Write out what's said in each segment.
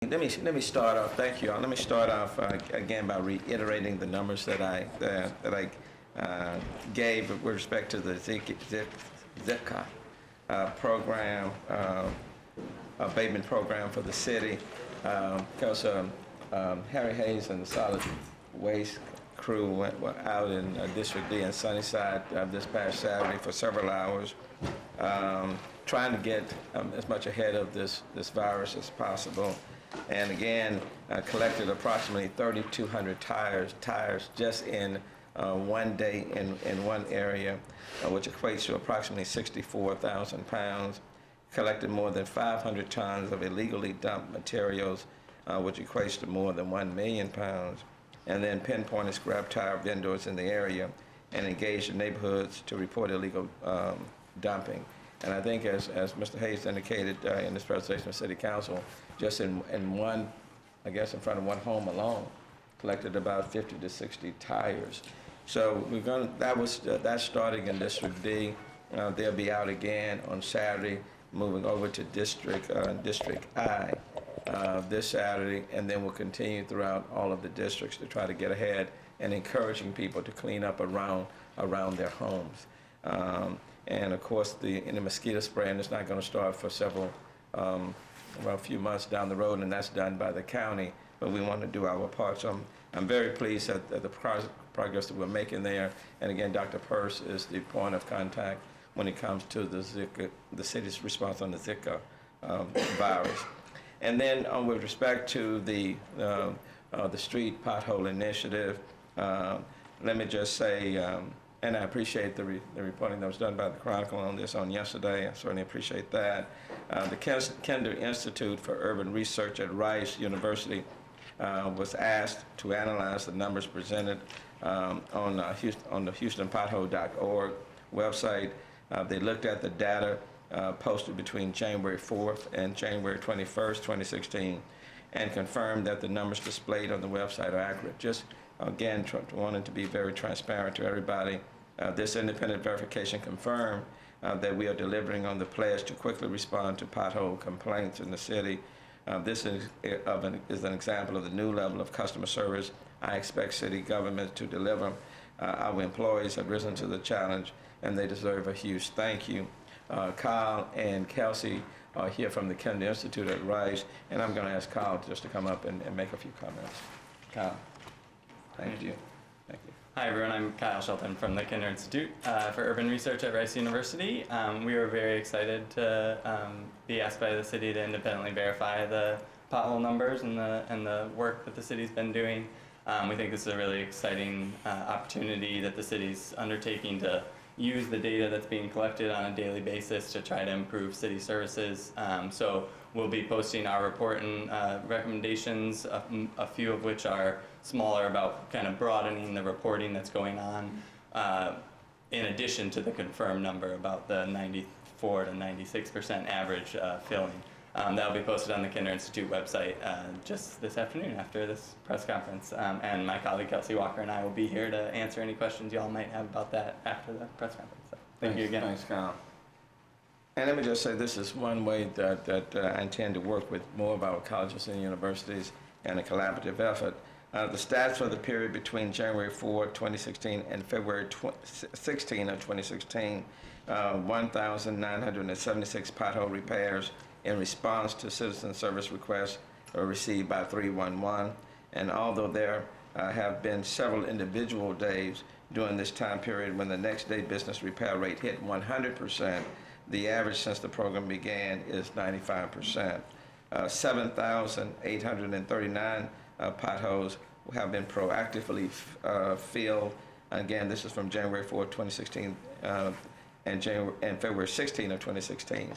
Let me start off. Thank you all. Let me start off again by reiterating the numbers that I gave with respect to the Zika program, abatement program for the city. Because Harry Hayes and the solid waste crew were out in District D in Sunnyside this past Saturday for several hours, trying to get as much ahead of this virus as possible. And again, collected approximately 3,200 tires just in one day in one area, which equates to approximately 64,000 pounds. Collected more than 500 tons of illegally dumped materials, which equates to more than 1 million pounds. And then pinpointed scrap tire vendors in the area and engaged in neighborhoods to report illegal dumping. And I think as Mr. Hayes indicated in this presentation of City Council, just in one, I guess in front of one home alone, collected about 50 to 60 tires. So that's starting in District D. They'll be out again on Saturday, moving over to District I this Saturday, and then we'll continue throughout all of the districts to try to get ahead and encouraging people to clean up around their homes. And of course, the mosquito spraying is not going to start for a few months down the road, and that's done by the county. But we want to do our part. So I'm very pleased at the progress that we're making there. And again, Dr. Peirce is the point of contact when it comes to the city's response on the Zika virus. And then with respect to the street pothole initiative, let me just say, and I appreciate the reporting that was done by the Chronicle on this on yesterday. I certainly appreciate that. The Kinder Institute for Urban Research at Rice University was asked to analyze the numbers presented on the HoustonPothole.org website. They looked at the data posted between January 4th and January 21st, 2016, and confirmed that the numbers displayed on the website are accurate. Just again, wanted to be very transparent to everybody. This independent verification confirmed that we are delivering on the pledge to quickly respond to pothole complaints in the city. This is an example of the new level of customer service I expect city government to deliver. Our employees have risen to the challenge, and they deserve a huge thank you. Kyle and Kelsey are here from the Kinder Institute at Rice, and I'm going to ask Kyle just to come up and make a few comments. Kyle. Thank you. Thank you. Hi everyone, I'm Kyle Shelton from the Kinder Institute for Urban Research at Rice University. We were very excited to be asked by the city to independently verify the pothole numbers and the work that the city's been doing. We think this is a really exciting opportunity that the city's undertaking to use the data that's being collected on a daily basis to try to improve city services. So we'll be posting our report and recommendations, a few of which are smaller, about kind of broadening the reporting that's going on, in addition to the confirmed number about the 94 to 96% average filling. That'll be posted on the Kinder Institute website just this afternoon after this press conference. And my colleague Kelsey Walker and I will be here to answer any questions y'all might have about that after the press conference. So thank you again. Thanks, Kyle. And let me just say, this is one way that I intend to work with more of our colleges and universities in a collaborative effort. The stats for the period between January 4, 2016 and February 16 of 2016, 1,976 pothole repairs in response to citizen service requests were received by 311. And although there have been several individual days during this time period when the next day business repair rate hit 100%, the average since the program began is 95%. 7,839 potholes have been proactively filled. Again, this is from January 4, 2016 and February 16 of 2016.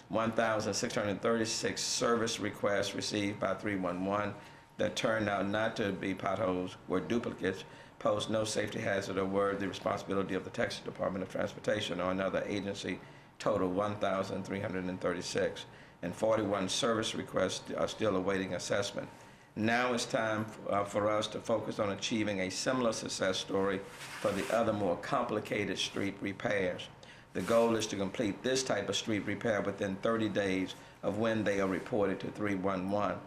1,636 service requests received by 311 that turned out not to be potholes, were duplicates, posed no safety hazard, or were the responsibility of the Texas Department of Transportation or another agency, total 1,336. And 41 service requests are still awaiting assessment. Now it's time for us to focus on achieving a similar success story for the other more complicated street repairs. The goal is to complete this type of street repair within 30 days of when they are reported to 311.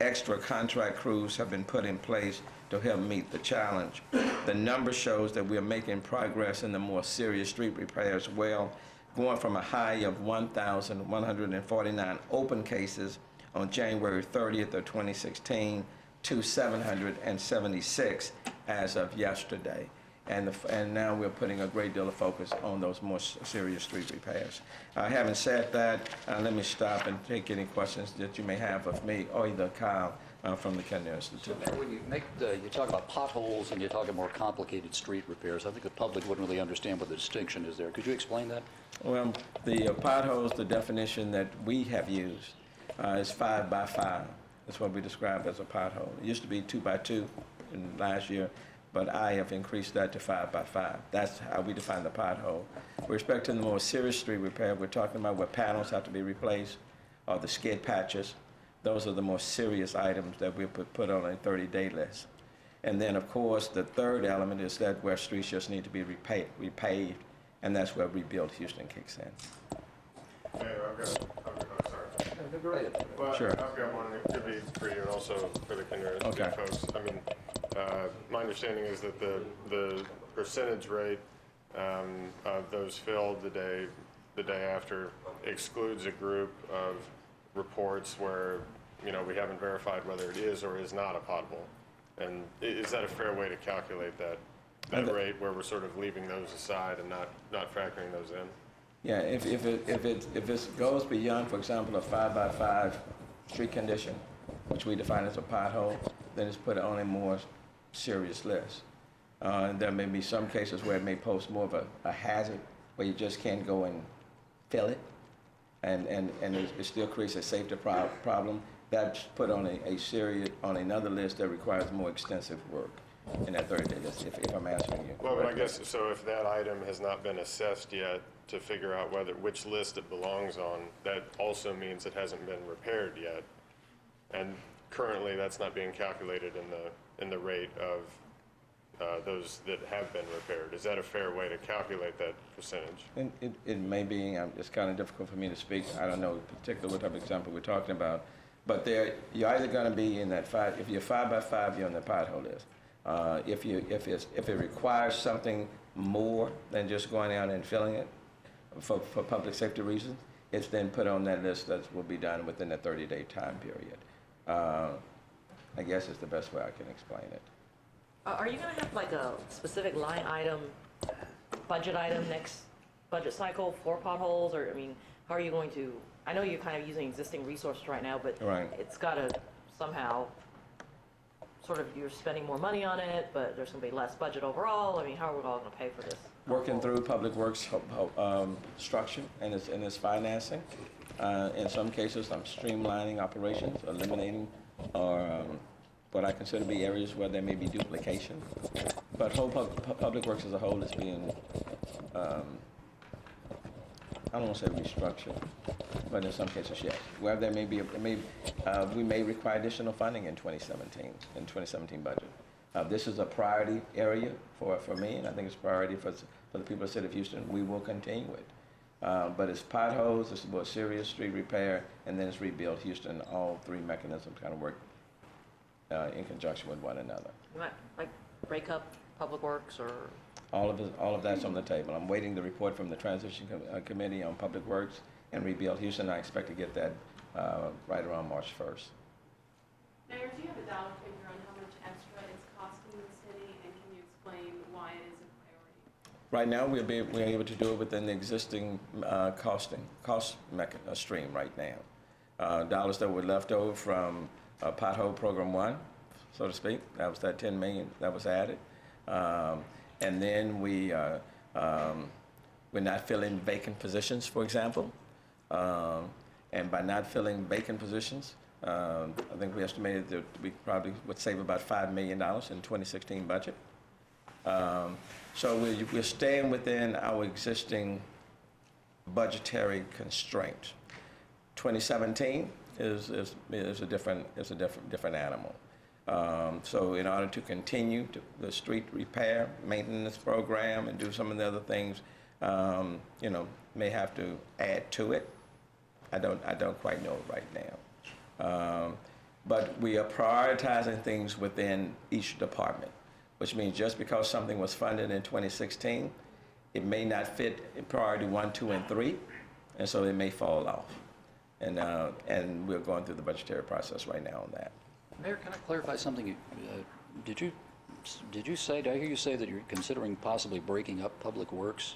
extra contract crews have been put in place to help meet the challenge. The number shows that we are making progress in the more serious street repairs well, going from a high of 1,149 open cases on January 30th of 2016 to 776 as of yesterday. And now we're putting a great deal of focus on those more serious street repairs. Having said that, let me stop and take any questions that you may have of me or either Kyle from the Kennedy Institute. So when you you talk about potholes and you talk about more complicated street repairs, I think the public wouldn't really understand what the distinction is there. Could you explain that? Well, the potholes, the definition that we have used is 5 by 5. That's what we describe as a pothole. It used to be 2 by 2 last year, but I have increased that to 5 by 5. That's how we define the pothole. With respect to the more serious street repair, we're talking about where panels have to be replaced or the skid patches. Those are the more serious items that we put on a 30-day list. And then, of course, the third element is that where streets just need to be repaved, and that's where Rebuild Houston kicks in. Mayor, sorry. Well, Sure. I've got one that could be for you and also for the Kinder Institute folks. I mean, my understanding is that the percentage rate of those filled the day after excludes a group of reports where, you know, we haven't verified whether it is or is not a pothole. And is that a fair way to calculate that rate where we're sort of leaving those aside and not factoring those in? Yeah, if it goes beyond, for example, a 5 by 5 street condition, which we define as a pothole, then it's put on a more serious list. There may be some cases where it may pose more of a hazard, where you just can't go and fill it, and it still creates a safety problem. That's put on on another list that requires more extensive work in that 30-day list, if I'm answering you. Well, but I guess, so if that item has not been assessed yet to figure out which list it belongs on, that also means it hasn't been repaired yet. And currently, that's not being calculated in the rate of those that have been repaired. Is that a fair way to calculate that percentage? It may be. It's kind of difficult for me to speak. I don't know particularly what type of example we're talking about. But you're either going to be in that 5. If you're 5 by 5, you're on the pothole list. If it requires something more than just going out and filling it for public safety reasons, it's then put on that list that will be done within a 30-day time period. I guess it's the best way I can explain it. Are you going to have like a specific line item, budget item next budget cycle for potholes? Or, I mean, how are you going to, I know you're kind of using existing resources right now, but Right. It's got to somehow sort of, you're spending more money on it, but there's going to be less budget overall. I mean, how are we all going to pay for this? Working through Public Works structure and its financing. In some cases, I'm streamlining operations, eliminating or what I consider to be areas where there may be duplication. But Public Works as a whole is being, I don't want to say restructured, but in some cases, yes. Where there may be, we may require additional funding in 2017 budget. This is a priority area for me, and I think it's a priority for the people of the city of Houston. We will continue it. But it's potholes, it's about serious street repair, and then it's Rebuild Houston. All three mechanisms kind of work in conjunction with one another. Like break up Public Works or? All of that's on the table. I'm waiting the report from the Transition Committee on Public Works and Rebuild Houston. I expect to get that right around March 1st. Mayor, do you have a dollar figure on how much extra it's costing the city, and can you explain why it is a priority? Right now, we're able to do it within the existing cost stream right now. Dollars that were left over from Pothole Program 1, so to speak, that was that $10 million that was added. And then we're not filling vacant positions, for example. And by not filling vacant positions, I think we estimated that we probably would save about $5 million in 2016 budget. So we're staying within our existing budgetary constraints. 2017 is a different animal. So in order to continue the street repair maintenance program and do some of the other things, may have to add to it. I don't quite know right now. but we are prioritizing things within each department, which means just because something was funded in 2016, it may not fit in priority 1, 2, and 3, and so it may fall off. And we're going through the budgetary process right now on that. Mayor, can I clarify something? Did you say, did I hear you say that you're considering possibly breaking up Public Works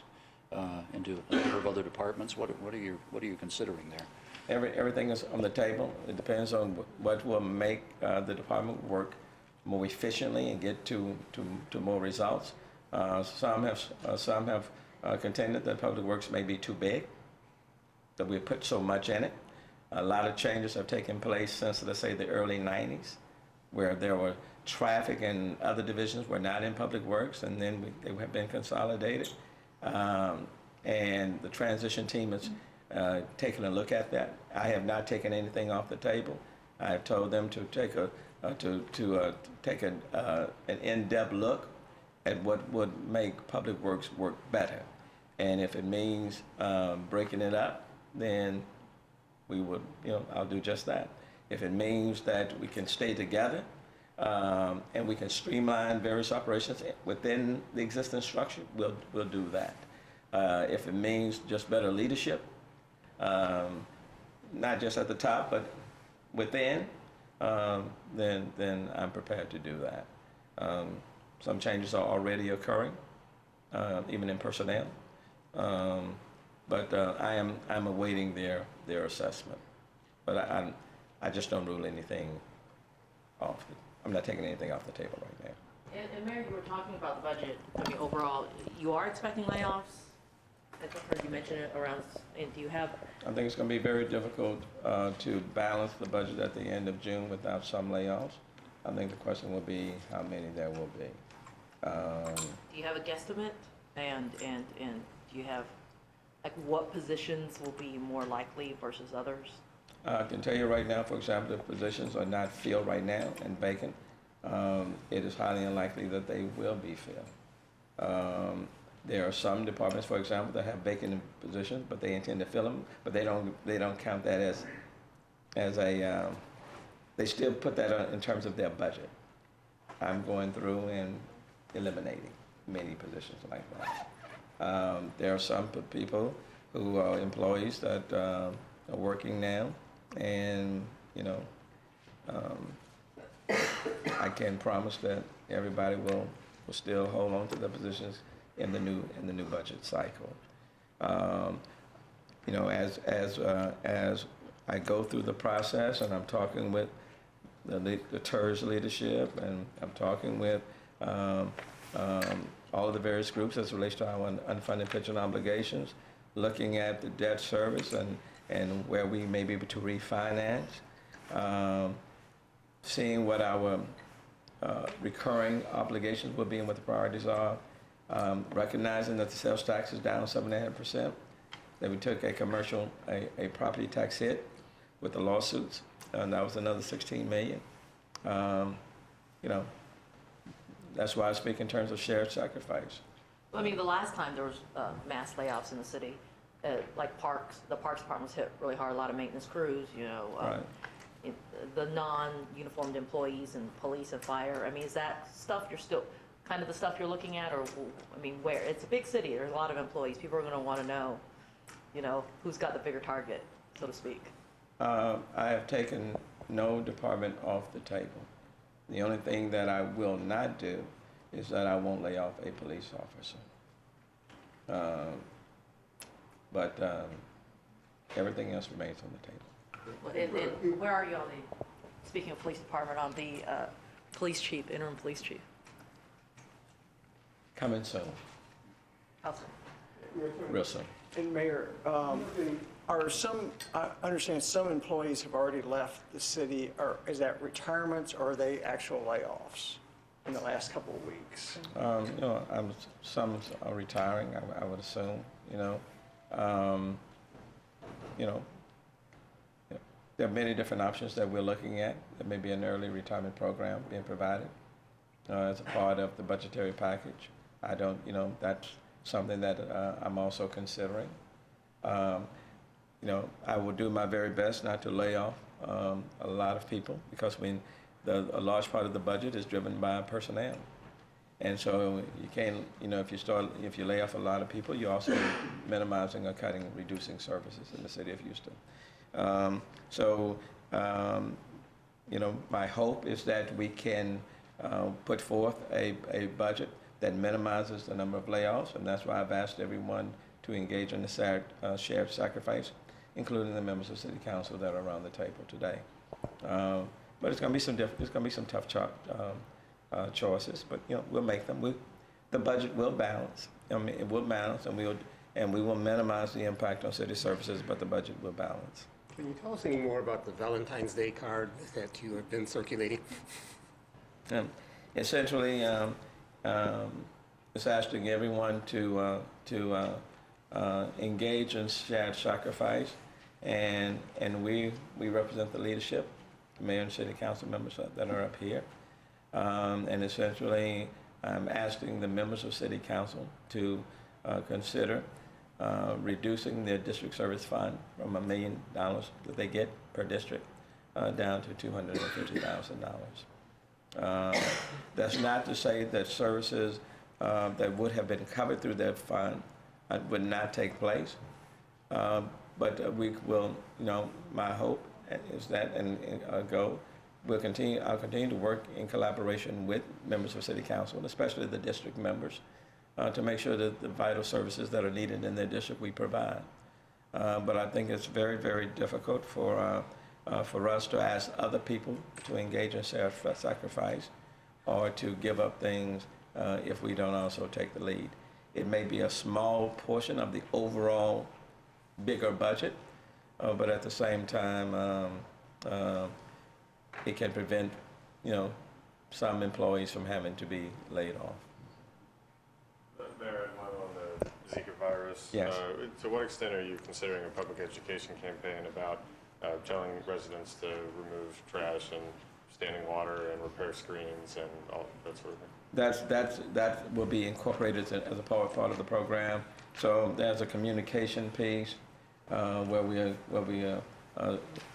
into a number of other departments? What are you considering there? Everything is on the table. It depends on what will make the department work more efficiently and get to more results. Some have contended that Public Works may be too big, that we put so much in it. A lot of changes have taken place since, let's say, the early 90s, where there were traffic and other divisions were not in Public Works, and then they have been consolidated. And the transition team has taken a look at that. I have not taken anything off the table. I have told them to take an in-depth look at what would make Public Works work better. And if it means breaking it up, then we would, I'll do just that. If it means that we can stay together and we can streamline various operations within the existing structure, we'll do that. If it means just better leadership, not just at the top, but within, then I'm prepared to do that. Some changes are already occurring, even in personnel. But I'm awaiting their assessment. But I just don't rule anything off. I'm not taking anything off the table right now. And Mayor, you were talking about the budget. I mean, overall, you are expecting layoffs? I think I heard you mention it around, and do you have? I think it's going to be very difficult to balance the budget at the end of June without some layoffs. I think the question will be how many there will be. Do you have a guesstimate? And do you have, like, what positions will be more likely versus others? I can tell you right now, for example, if positions are not filled right now and vacant, it is highly unlikely that they will be filled. There are some departments, for example, that have vacant positions, but they intend to fill them, but they don't count that as a, they still put that in terms of their budget. I'm going through and eliminating many positions like that. There are some people who are employees that are working now, and I can promise that everybody will still hold on to their positions in the new budget cycle. As I go through the process, and I'm talking with the TERS leadership, and I'm talking with all of the various groups as it relates to our unfunded pension obligations, looking at the debt service and where we may be able to refinance, seeing what our recurring obligations will be and what the priorities are, recognizing that the sales tax is down 7.5%, that we took a property tax hit with the lawsuits, and that was another $16 million. That's why I speak in terms of shared sacrifice. I mean, the last time there was mass layoffs in the city, like parks, the parks department was hit really hard, a lot of maintenance crews, Right. The non-uniformed employees and police and fire. I mean, is that stuff you're still, kind of the stuff you're looking at, or, I mean, where? It's a big city, there's a lot of employees. People are going to want to know, who's got the bigger target, so to speak. I have taken no department off the table. The only thing that I will not do is that I won't lay off a police officer. But everything else remains on the table. And where are you on the, speaking of police department, on the police chief, interim police chief? Coming soon, How soon? real soon. And Mayor, I understand some employees have already left the city. Is that retirements or are they actual layoffs in the last couple of weeks? Some are retiring, I would assume, there are many different options that we're looking at. There may be an early retirement program being provided as a part of the budgetary package. That's something that I'm also considering. I will do my very best not to lay off a lot of people because a large part of the budget is driven by personnel. And so you can't, if you lay off a lot of people, you're also minimizing or reducing services in the city of Houston. My hope is that we can put forth a budget that minimizes the number of layoffs, and that's why I've asked everyone to engage in the shared sacrifice, including the members of City Council that are around the table today. But it's going to be some tough choices, but we'll make them. The budget will balance. It will balance, and we will minimize the impact on city services, but the budget will balance. Can you tell us any more about the Valentine's Day card that you have been circulating? Essentially, it's asking everyone to engage in shared sacrifice, and we represent the leadership, the mayor and city council members that are up here. And essentially, I'm asking the members of City Council to consider reducing their district service fund from $1 million that they get per district down to $250,000. That's not to say that services that would have been covered through that fund would not take place, but we will. My hope is that I'll continue to work in collaboration with members of City Council, especially the district members, to make sure that the vital services that are needed in their district we provide. But I think it's very, very difficult for us to ask other people to engage in self-sacrifice or to give up things if we don't also take the lead. It may be a small portion of the overall bigger budget, but at the same time, it can prevent, some employees from having to be laid off. Mayor, one on the Zika virus. Yes. To what extent are you considering a public education campaign about telling residents to remove trash and standing water and repair screens and all that sort of thing? That will be incorporated as a part of the program. So there's a communication piece where we are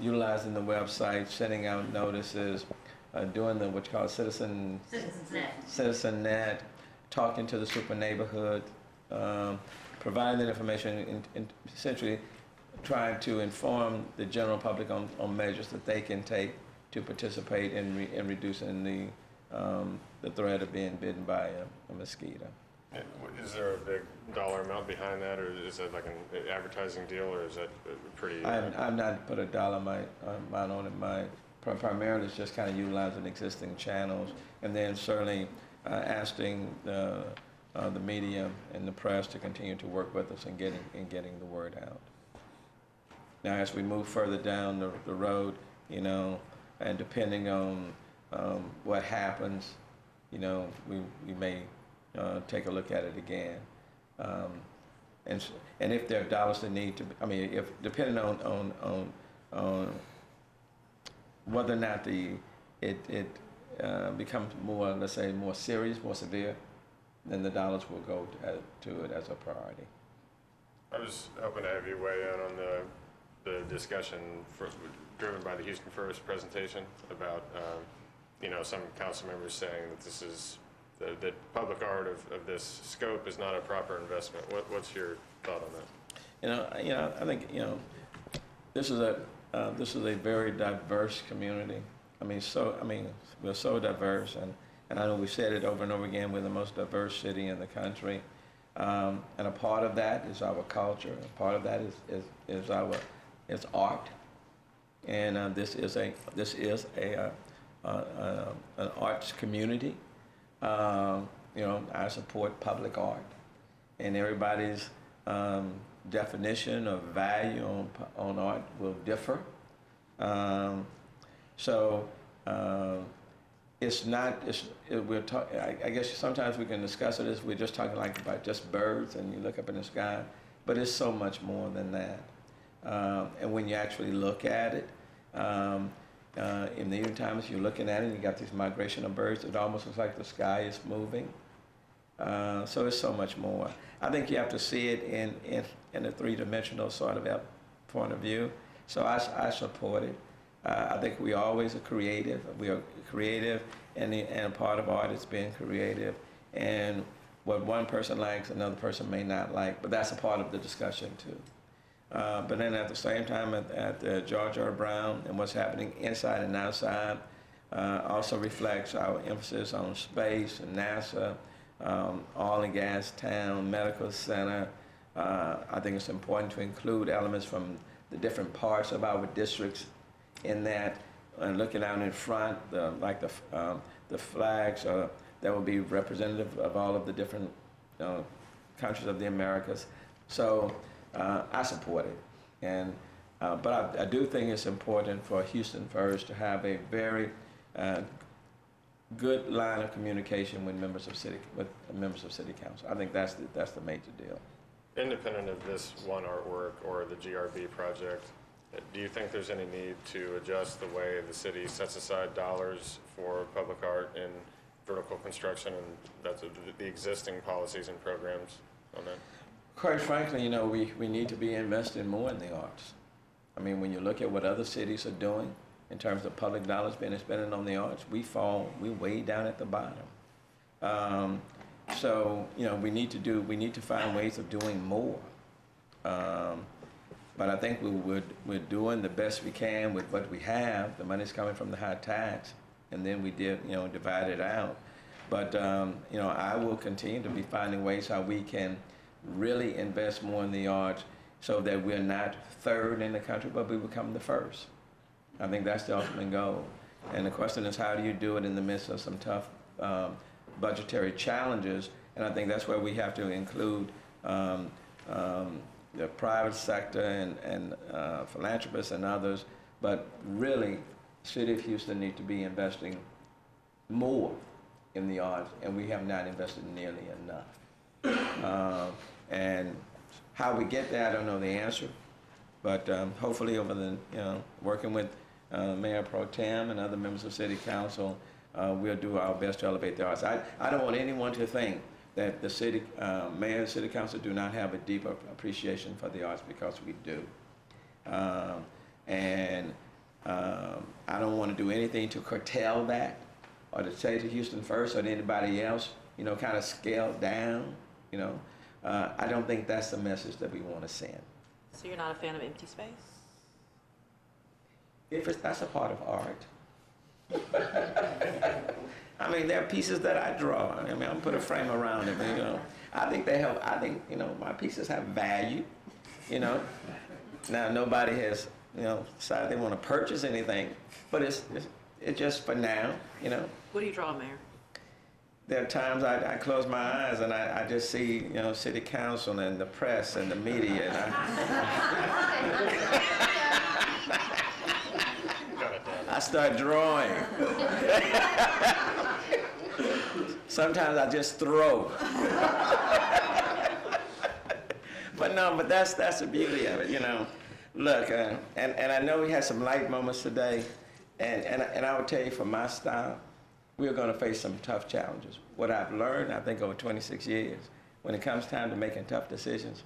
utilizing the website, sending out notices, doing what's called Citizen Net, talking to the super neighborhood, providing that information, and essentially trying to inform the general public on measures that they can take to participate in reducing the threat of being bitten by a mosquito. Is there a big dollar amount behind that, or is it like an advertising deal, or is that pretty? I've not put a dollar amount on it. Primarily it's just kind of utilizing existing channels, and then certainly asking the media and the press to continue to work with us in getting the word out. Now, as we move further down the road, and depending on what happens, we may take a look at it again. And if there are dollars that need to, if depending on whether or not it becomes more, let's say, more serious, more severe, then the dollars will go to it as a priority. I was hoping to have you weigh in on the discussion driven by the Houston First presentation about, some council members saying that this is the public art of this scope is not a proper investment. What's your thought on that? I think this is a very diverse community. We're so diverse, and I know we've said it over and over again. We're the most diverse city in the country, and a part of that is our culture. A part of that is art, and this is an arts community. I support public art, and everybody's definition of value on art will differ. It's not. I guess sometimes we can discuss it as we're just talking about just birds, and you look up in the sky, but it's so much more than that. And when you actually look at it, in the evening times, you're looking at it, and you got this migration of birds. It almost looks like the sky is moving. So it's so much more. I think you have to see it in a three-dimensional sort of point of view. So I support it. I think we always are creative. We are creative, and a part of art is being creative. And what one person likes, another person may not like, but that's a part of the discussion too. But then at the same time, at George R. Brown and what's happening inside and outside also reflects our emphasis on space and NASA, oil and gas town, medical center. I think it's important to include elements from the different parts of our districts in that, and looking out in front, like the flags that will be representative of all of the different countries of the Americas. So I support it, and but I do think it's important for Houston First to have a very good line of communication with members of city council. I think that's the major deal. Independent of this one artwork or the GRB project, do you think there's any need to adjust the way the city sets aside dollars for public art and vertical construction, and that's the existing policies and programs on that? Quite frankly, we need to be investing more in the arts. I mean, when you look at what other cities are doing in terms of public dollars being spent on the arts, we way down at the bottom. So, we need to find ways of doing more. But I think we're doing the best we can with what we have. The money's coming from the high tax, and then we divide it out. But, I will continue to be finding ways how we can really invest more in the arts so that we're not third in the country, but we become the first. I think that's the ultimate goal. And the question is, how do you do it in the midst of some tough budgetary challenges? And I think that's where we have to include the private sector and philanthropists and others. But really, the city of Houston needs to be investing more in the arts, and we have not invested nearly enough. And how we get there, I don't know the answer. But hopefully over the, working with Mayor Pro Tem and other members of City Council, we'll do our best to elevate the arts. I don't want anyone to think that the city, Mayor and City Council do not have a deeper appreciation for the arts, because we do. And I don't want to do anything to curtail that, or to say to Houston First or to anybody else, kind of scale down, I don't think that's the message that we want to send. So you're not a fan of empty space? That's a part of art. I mean, there are pieces that I draw. I mean, I'm put a frame around it. I think they have. I think my pieces have value. Now nobody has decided they want to purchase anything, but it's just for now. What do you draw, Mayor? There are times I close my eyes and I just see, City Council and the press and the media. And I start drawing. Sometimes I just throw. But that's the beauty of it, Look, and I know we had some light moments today, and I would tell you, from my style, we're going to face some tough challenges. What I've learned, I think, over 26 years, when it comes time to making tough decisions,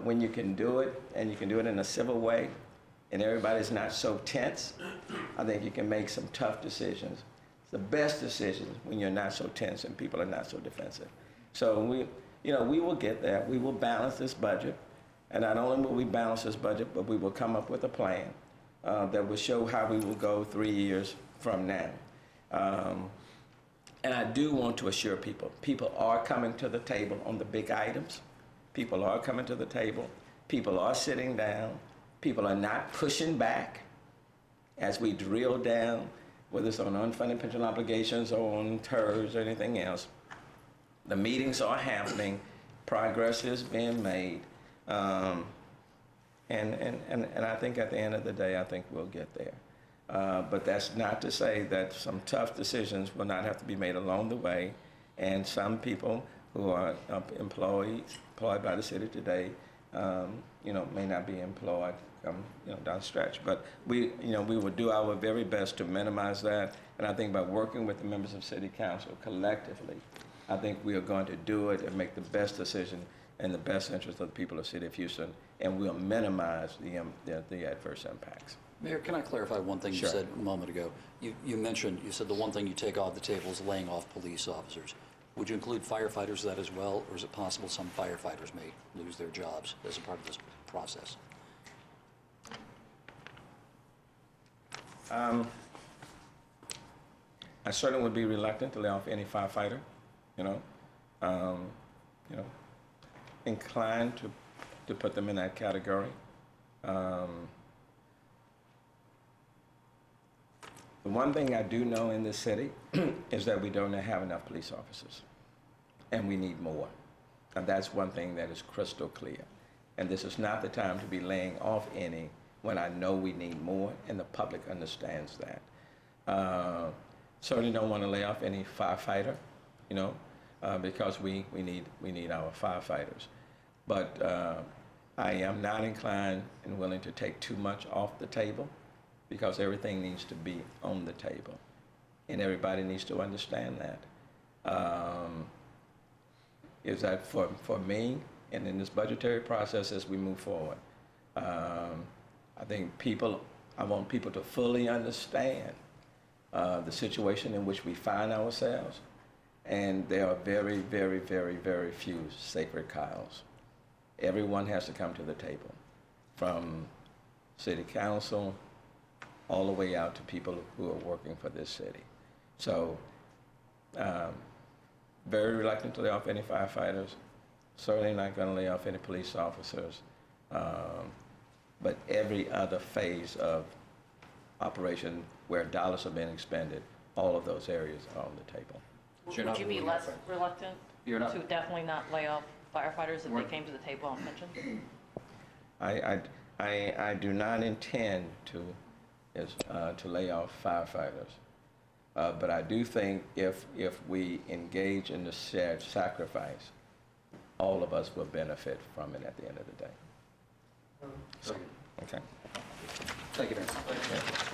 when you can do it, and you can do it in a civil way, and everybody's not so tense, I think you can make some tough decisions. It's the best decisions when you're not so tense and people are not so defensive. So we will get there. We will balance this budget, and not only will we balance this budget, but we will come up with a plan that will show how we will go 3 years from now. And I do want to assure people are coming to the table on the big items. People are coming to the table. People are sitting down. People are not pushing back as we drill down, whether it's on unfunded pension obligations or on TERS or anything else. The meetings are happening. Progress is being made. And I think at the end of the day, I think we'll get there. But that's not to say that some tough decisions will not have to be made along the way. And some people who are employed by the city today, may not be employed down the stretch. But we will do our very best to minimize that. And I think by working with the members of City Council collectively, I think we are going to do it and make the best decision in the best interest of the people of the City of Houston, and we'll minimize the adverse impacts. Mayor, can I clarify one thing you Sure. said a moment ago? You mentioned, you said the one thing you take off the table is laying off police officers. Would you include firefighters in that as well, or is it possible some firefighters may lose their jobs as a part of this process? I certainly would be reluctant to lay off any firefighter, you know. You know, inclined to put them in that category. The one thing I do know in this city is that we don't have enough police officers, and we need more. And that's one thing that is crystal clear. And this is not the time to be laying off any when I know we need more, and the public understands that. Certainly don't want to lay off any firefighter, you know, because we need our firefighters. But I am not inclined and willing to take too much off the table, because everything needs to be on the table, and everybody needs to understand that. Is that for me, and in this budgetary process as we move forward, I think I want people to fully understand the situation in which we find ourselves, and there are very, very, very, very few sacred cows. Everyone has to come to the table, from city council all the way out to people who are working for this city. So, very reluctant to lay off any firefighters, certainly not going to lay off any police officers, but every other phase of operation where dollars are being expended, all of those areas are on the table. Would you be less reluctant You're not. to definitely not lay off firefighters if they came to the table on pension? I do not intend to lay off firefighters, but I do think if we engage in the shared sacrifice, all of us will benefit from it at the end of the day. So, okay. Thank you very much.